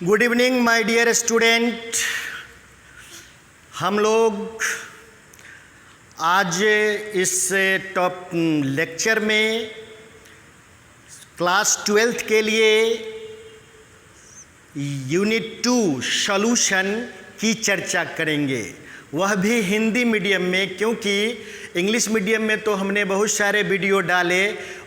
Good evening my dear student. हम लोग आज इस टॉप लेक्चर में क्लास 12th के लिए यूनिट 2 सॉल्यूशन की चर्चा करेंगे, वह भी हिंदी मीडियम में, क्योंकि इंग्लिश मीडियम में तो हमने बहुत सारे वीडियो डाले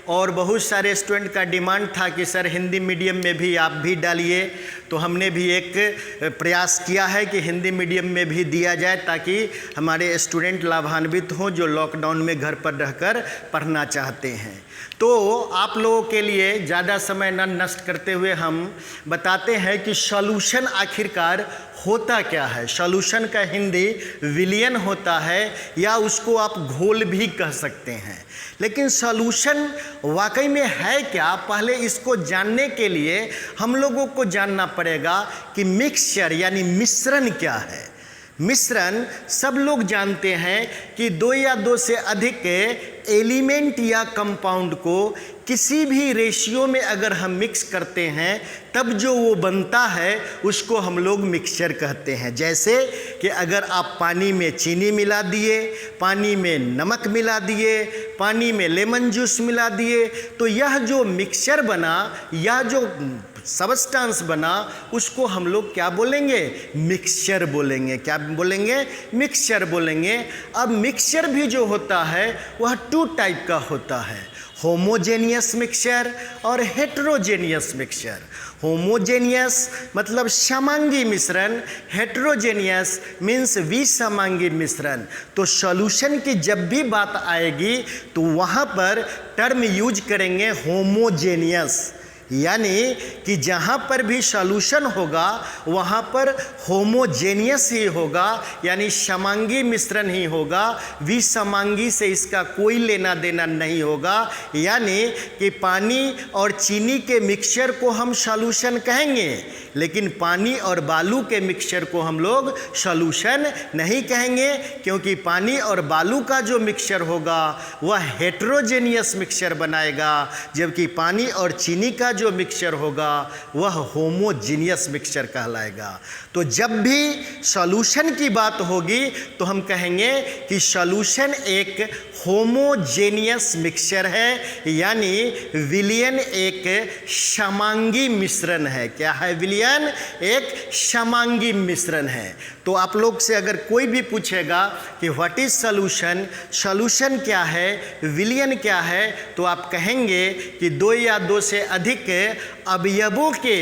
और बहुत सारे स्टूडेंट का डिमांड था कि सर हिंदी मीडियम में भी आप भी डालिए, तो हमने भी एक प्रयास किया है कि हिंदी मीडियम में भी दिया जाए ताकि हमारे स्टूडेंट लाभान्वित हों जो लॉकडाउन में घर पर रहकर पढ़ना चाहते हैं। तो आप लोगों के लिए ज़्यादा समय न नष्ट करते हुए हम बताते हैं कि सॉल्यूशन आखिरकार होता क्या है। सॉल्यूशन का हिंदी विलयन होता है या उसको आप घोल भी कह सकते हैं, लेकिन सॉल्यूशन वाकई में है क्या, पहले इसको जानने के लिए हम लोगों को जानना पड़ेगा कि मिक्सचर यानी मिश्रण क्या है। मिश्रण सब लोग जानते हैं कि दो या दो से अधिक एलिमेंट या कंपाउंड को किसी भी रेशियो में अगर हम मिक्स करते हैं तब जो वो बनता है उसको हम लोग मिक्सचर कहते हैं। जैसे कि अगर आप पानी में चीनी मिला दिए, पानी में नमक मिला दिए, पानी में लेमन जूस मिला दिए, तो यह जो मिक्सचर बना या जो सबस्टेंस बना उसको हम लोग क्या बोलेंगे, मिक्सचर बोलेंगे। क्या बोलेंगे, मिक्सचर बोलेंगे। अब मिक्सचर भी जो होता है वह 2 टाइप का होता है, होमोजेनियस मिक्सचर और हेटेरोजेनियस मिक्सचर। होमोजेनियस मतलब समांगी मिश्रण, हेटेरोजेनियस मीन्स विसमांगी मिश्रण। तो सॉल्यूशन की जब भी बात आएगी तो वहाँ पर टर्म यूज करेंगे होमोजेनियस, यानी कि जहाँ पर भी सॉल्यूशन होगा वहाँ पर होमोजेनियस ही होगा, यानी समांगी मिश्रण ही होगा, विसमांगी से इसका कोई लेना देना नहीं होगा। यानी कि पानी और चीनी के मिक्सचर को हम सॉल्यूशन कहेंगे, लेकिन पानी और बालू के मिक्सचर को हम लोग सॉल्यूशन नहीं कहेंगे, क्योंकि पानी और बालू का जो मिक्सचर होगा वह हेटेरोजेनियस मिक्सचर बनाएगा, जबकि पानी और चीनी का जो मिक्सचर होगा वह होमोजेनियस मिक्सचर कहलाएगा। तो जब भी सॉल्यूशन की बात होगी तो हम कहेंगे कि सॉल्यूशन एक होमोजेनियस मिक्सचर है, यानी विलयन एक समांगी मिश्रण है। क्या है विलयन? एक समांगी मिश्रण है। तो आप लोग से अगर कोई भी पूछेगा कि व्हाट इज सॉल्यूशन, सॉल्यूशन क्या है, विलयन क्या है, तो आप कहेंगे कि 2 या 2 से अधिक अवयवों के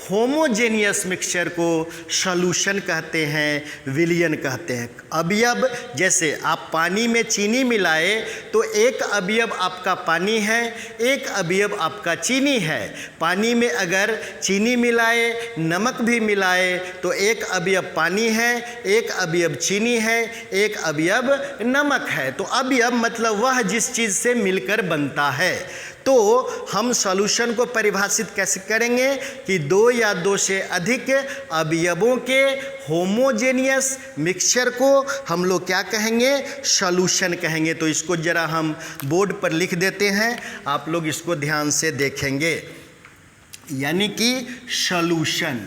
होमोजेनियस मिक्सचर को सॉल्यूशन कहते हैं, विलयन कहते हैं। अवयव जैसे आप पानी में चीनी मिलाए तो एक अवयव आपका पानी है, एक अवयव आपका चीनी है। पानी में अगर चीनी मिलाए, नमक भी मिलाए तो एक अवयव पानी है, एक अवयव चीनी है, एक अवयव नमक है। तो अवयव मतलब वह जिस चीज़ से मिलकर बनता है। तो हम सॉल्यूशन को परिभाषित कैसे करेंगे कि 2 या 2 से अधिक अवयवों के होमोजेनियस मिक्सचर को हम लोग क्या कहेंगे, सॉल्यूशन कहेंगे। तो इसको जरा हम बोर्ड पर लिख देते हैं, आप लोग इसको ध्यान से देखेंगे। यानी कि सॉल्यूशन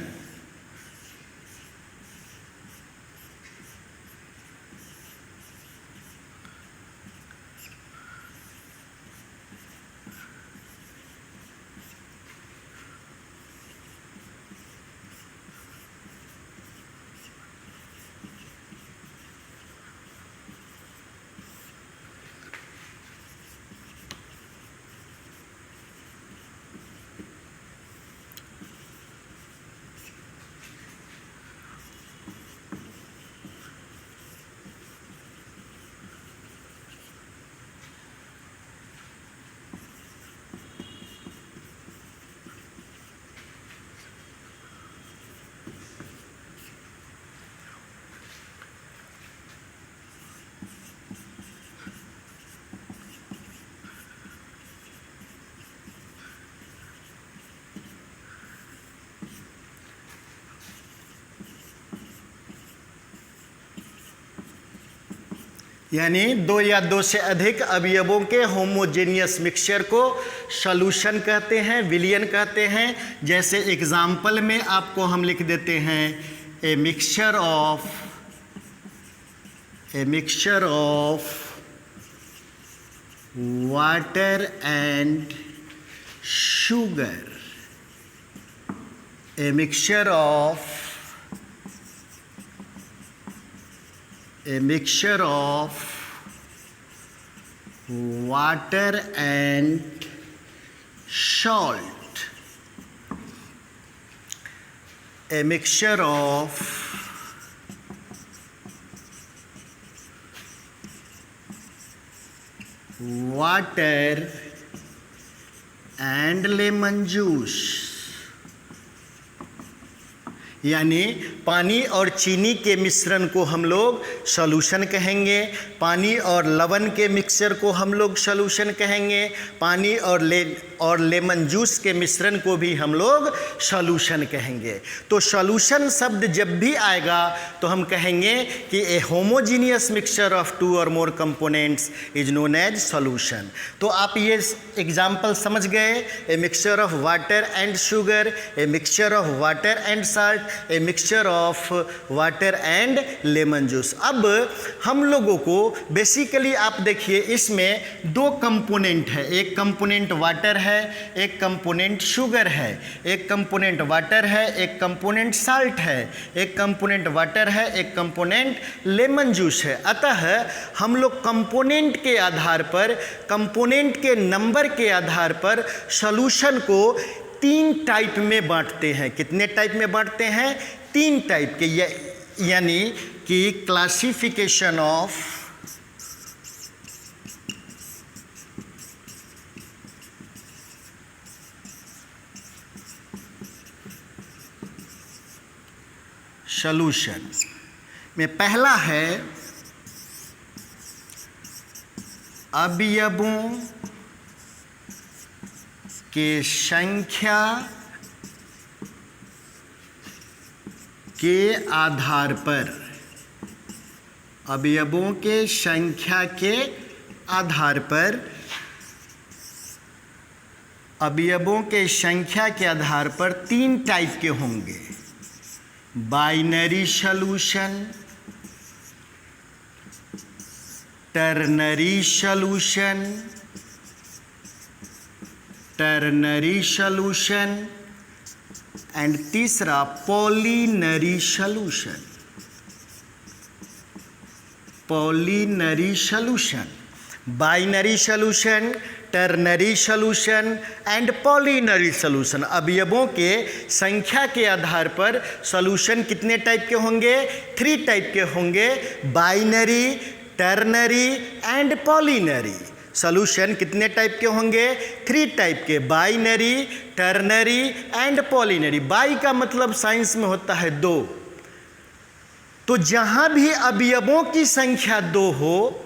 यानी दो या दो से अधिक अवयवों के होमोजेनियस मिक्सचर को सॉल्यूशन कहते हैं, विलयन कहते हैं। जैसे एग्जाम्पल में आपको हम लिख देते हैं ए mixture of water and sugar, a mixture of water and salt, a mixture of water and lemon juice, यानी पानी और चीनी के मिश्रण को हम लोग सॉल्यूशन कहेंगे, पानी और लवण के मिक्सचर को हम लोग सॉल्यूशन कहेंगे, पानी और लेमन जूस के मिश्रण को भी हम लोग सॉल्यूशन कहेंगे। तो सॉल्यूशन शब्द जब भी आएगा तो हम कहेंगे कि a homogeneous mixture of two और more components is known as solution. तो आप ये एग्जाम्पल समझ गए, a mixture of water and sugar, a mixture of water and salt, a mixture of water and lemon juice. अब हम लोगों को बेसिकली आप देखिए इसमें दो कंपोनेंट है, एक कंपोनेंट वाटर है, एक कंपोनेंट शुगर है, एक कंपोनेंट वाटर है, एक कंपोनेंट साल्ट है, एक कंपोनेंट वाटर है, एक कंपोनेंट लेमन जूस है। अतः हम लोग कंपोनेंट के आधार पर, कंपोनेंट के नंबर के आधार पर सॉल्यूशन को तीन टाइप में बांटते हैं। कितने टाइप में बांटते हैं? तीन टाइप के, यानी कि क्लासिफिकेशन ऑफ सॉल्यूशन में पहला है अवयवों के संख्या के आधार पर, अवयवों के संख्या के आधार पर, अवयवों के संख्या के आधार पर तीन टाइप के होंगे। Binary solution, ternary solution, and तीसरा polynary solution. Binary solution, ternary solution and polynary solution. अवयवों के संख्या के आधार पर सॉल्यूशन कितने टाइप के होंगे? 3 टाइप के होंगे, binary, ternary and polynary. Solution कितने टाइप के होंगे? 3 टाइप के, बाइनरी, टर्नरी एंड पॉलिनरी। बाई का मतलब साइंस में होता है 2। तो जहाँ भी अवयवों की संख्या 2 हो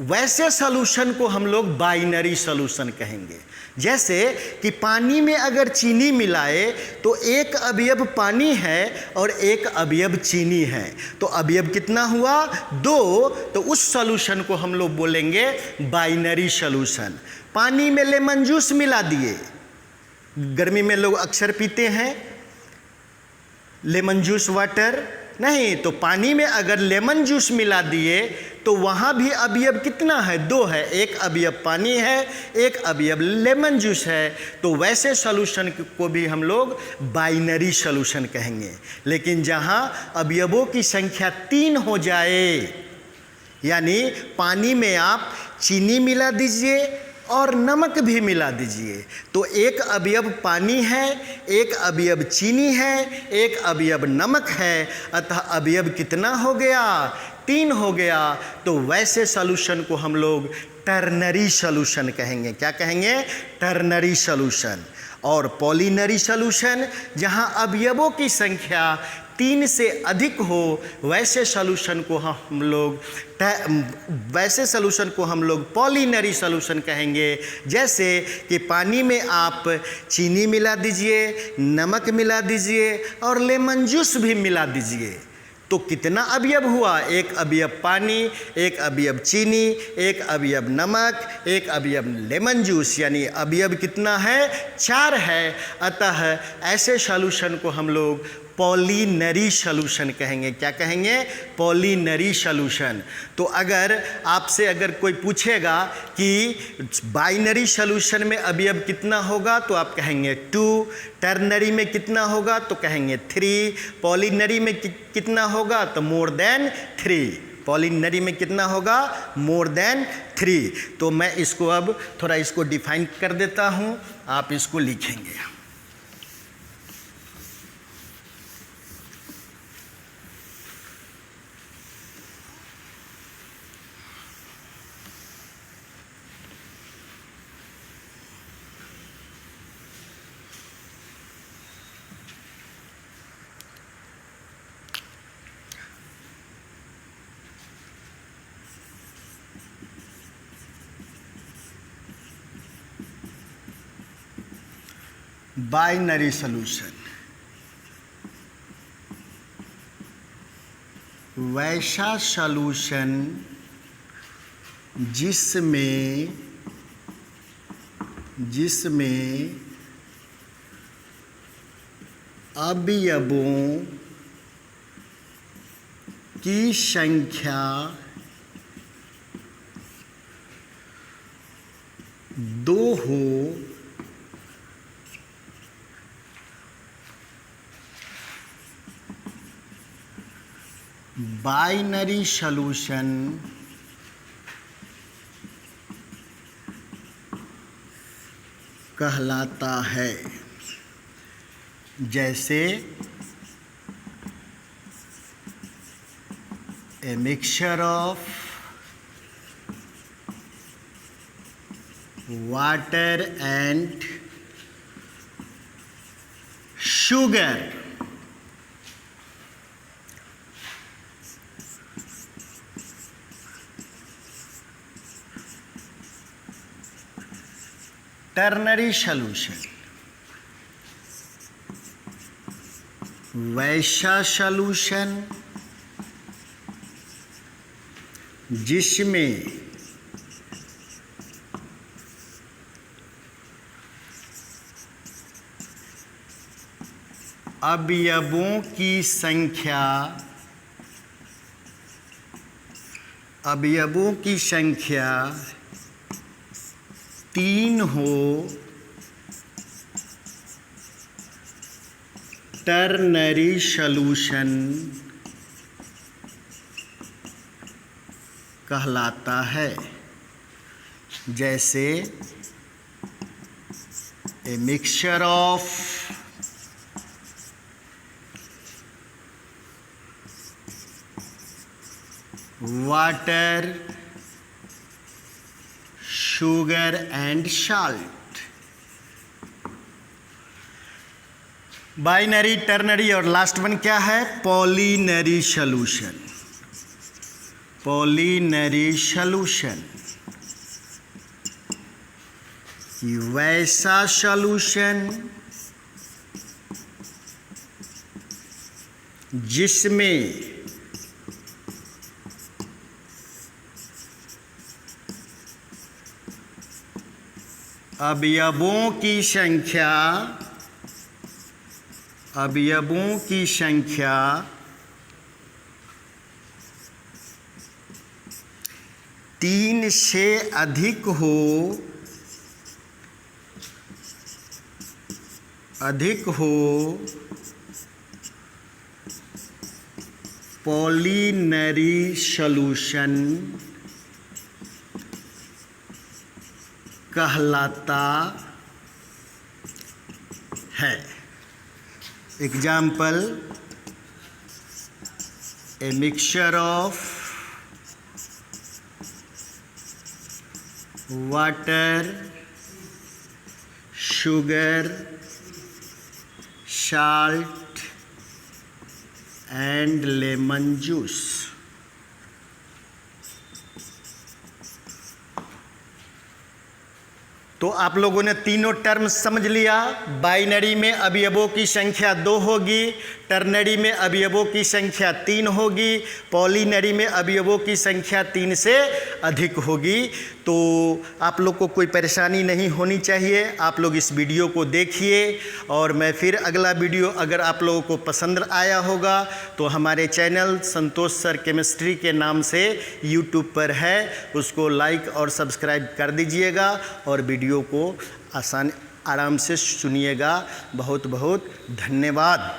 वैसे सॉल्यूशन को हम लोग बाइनरी सॉल्यूशन कहेंगे। जैसे कि पानी में अगर चीनी मिलाए तो एक अवयव पानी है और एक अवयव चीनी है, तो अवयव कितना हुआ? 2। तो उस सॉल्यूशन को हम लोग बोलेंगे बाइनरी सॉल्यूशन। पानी में लेमन जूस मिला दिए, गर्मी में लोग अक्सर पीते हैं लेमन जूस वाटर, नहीं तो पानी में अगर लेमन जूस मिला दिए तो वहाँ भी अवयव कितना है? 2 है, एक अवयव पानी है, एक अवयव लेमन जूस है। तो वैसे सॉल्यूशन को भी हम लोग बाइनरी सॉल्यूशन कहेंगे। लेकिन जहाँ अवयवों की संख्या 3 हो जाए, यानी पानी में आप चीनी मिला दीजिए और नमक भी मिला दीजिए, तो एक अवयव पानी है, एक अवयव चीनी है, एक अवयव नमक है, अतः अवयव कितना हो गया? 3 हो गया। तो वैसे सॉल्यूशन को हम लोग टर्नरी सॉल्यूशन कहेंगे। क्या कहेंगे? Ternary solution. और पॉलिनरी सॉल्यूशन, जहाँ अवयवों की संख्या 3 से अधिक हो वैसे सॉल्यूशन को हम लोग पॉलिनरी सॉल्यूशन कहेंगे। जैसे कि पानी में आप चीनी मिला दीजिए, नमक मिला दीजिए और लेमन जूस भी मिला दीजिए, तो कितना अवयव हुआ? एक अवयव पानी, एक अवयव चीनी, एक अवयव नमक, एक अवयव लेमन जूस, यानी अवयव कितना है? 4 है। अतः ऐसे सॉल्यूशन को हम लोग पॉलिनरी सॉल्यूशन कहेंगे। क्या कहेंगे? पॉलिनरी सॉल्यूशन। तो अगर आपसे अगर कोई पूछेगा कि बाइनरी सॉल्यूशन में अवयव कितना होगा तो आप कहेंगे 2, टर्नरी में कितना होगा तो कहेंगे 3, पॉलिनरी में कितना होगा तो मोर देन 3, पॉलिनरी में कितना होगा? More than 3। तो मैं इसको अब थोड़ा इसको डिफाइन कर देता हूँ, आप इसको लिखेंगे। बाइनरी सॉल्यूशन वैसा सॉल्यूशन जिसमें अवयवों की संख्या 2 हो बाइनरी सॉल्यूशन कहलाता है। जैसे ए mixture of water and sugar, ternary solution वैसा सॉल्यूशन जिसमें अवयवों की संख्या 3 हो टर्नरी सॉल्यूशन कहलाता है। जैसे ए mixture of water, sugar and salt. Binary, ternary और लास्ट वन क्या है? पॉलिनरी सॉल्यूशन। पॉलिनरी सॉल्यूशन वैसा सॉल्यूशन जिसमें अवयवों की संख्या 3 से अधिक हो पॉलिनरी सॉल्यूशन कहलाता है। Example, A mixture of water, sugar, salt and lemon juice। तो आप लोगों ने तीनों टर्म समझ लिया। बाइनरी में अवयवों की संख्या 2 होगी, टर्नरी में अवयवों की संख्या 3 होगी, पॉलिनरी में अवयवों की संख्या 3 से अधिक होगी। तो आप लोग को कोई परेशानी नहीं होनी चाहिए। आप लोग इस वीडियो को देखिए और मैं फिर अगला वीडियो अगर आप लोगों को पसंद आया होगा तो हमारे चैनल संतोष सर केमिस्ट्री के नाम से यूट्यूब पर है, उसको लाइक और सब्सक्राइब कर दीजिएगा और वीडियो को आराम से सुनिएगा। बहुत बहुत धन्यवाद।